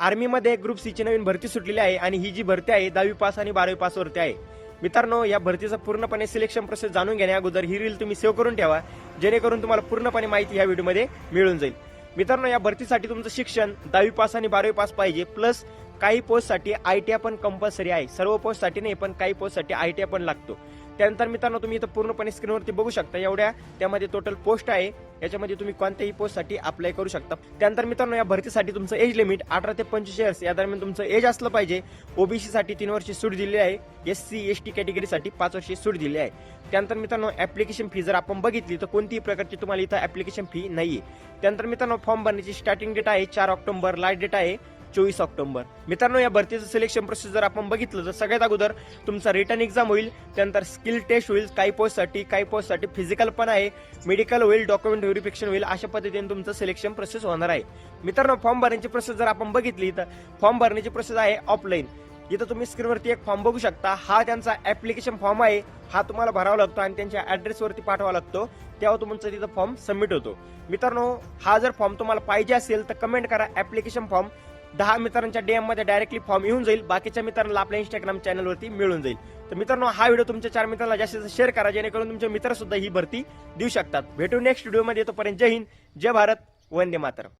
आर्मीमध्ये group C ची नवीन भरती सुटलेली आहे आणि ही जी भरती आहे 10वी पास आणि 12वी पास वरती आहे. मित्रांनो, या भरतीचा पूर्णपणे सिलेक्शन प्रोसेस जाणून घेण्या अगोदर ही रील तुम्ही सेव्ह करून ठेवा, जेणेकरून तुम्हाला पूर्णपणे माहिती या व्हिडिओमध्ये मिळून जाईल. मित्रांनो, या भरतीसाठी तुमचं शिक्षण 10वी पास आणि 12वी पास पाहिजे, प्लस काही पोस्टसाठी आयटीआय पण कंपल्सरी आहे. सर्व पोस्टसाठी नाही, पण काही पोस्टसाठी आयटीआय पण लागतो. त्यानंतर मित्रांनो, तुम्ही इथं पूर्णपणे स्क्रीनवरती बघू शकता एवढ्या त्यामध्ये टोटल पोस्ट आहे. याच्यामध्ये तुम्ही कोणत्याही पोस्टसाठी अप्लाय करू शकता. त्यानंतर मित्रांनो, या भरतीसाठी तुमचं एज लिमिट 18 ते 25 इयर्स या दरम्यान तुमचं एज असलं पाहिजे. ओबीसी साठी 3 वर्षे सूट दिलेली आहे. एससी एसटी कॅटेगरीसाठी 5 वर्षे सूट दिली आहे. त्यानंतर मित्रांनो, ऍप्लिकेशन फी जर आपण बघितली तर कोणतीही प्रकारची तुम्हाला इथं ऍप्लिकेशन फी नाहीये. त्यानंतर मित्रांनो, फॉर्म भरण्याची स्टार्टिंग डेट आहे 4 ऑक्टोबर, लास्ट डेट आहे 24 ऑक्टोबर. मित्रांनो, या भरतीचं सिलेक्शन प्रोसेस जर आपण बघितलं तर सगळ्यात अगोदर तुमचा रिटर्न एक्झाम होईल, त्यानंतर स्किल टेस्ट होईल, काही पोस्टसाठी फिजिकल पण आहे, मेडिकल होईल, डॉक्युमेंट व्हेरिफिकेशन होईल. अशा पद्धतीने तुमचं सिलेक्शन प्रोसेस होणार आहे. मित्रांनो, फॉर्म भरण्याची प्रोसेस जर आपण बघितली तर फॉर्म भरण्याची प्रोसेस आहे ऑफलाईन. इथं तुम्ही स्क्रीनवरती एक फॉर्म बघू शकता. हा त्यांचा ऍप्लिकेशन फॉर्म आहे. हा तुम्हाला भरावा लागतो आणि त्यांच्या ऍड्रेसवरती पाठवावा लागतो, तेव्हा तुमचा तिथं फॉर्म सबमिट होतो. मित्रांनो, हा जर फॉर्म तुम्हाला पाहिजे असेल तर कमेंट करा ऍप्लिकेशन फॉर्म. 10 मित्रांच्या डीएम मध्ये डायरेक्टली फॉर्म येऊन जाईल. बाकीच्या मित्रांना आपल्या इंस्टाग्राम चॅनलवरती मिळून जाईल. तर मित्रांनो, हा व्हिडिओ तुमच्या 4 मित्रांना जास्तीत जास्त शेअर करा, जेणेकरून तुमचे मित्र सुद्धा ही भरती देऊ शकतात. भेटू नेक्स्ट व्हिडिओमध्ये. तोपर्यंत जय हिंद, जय भारत, वंदे मातरम.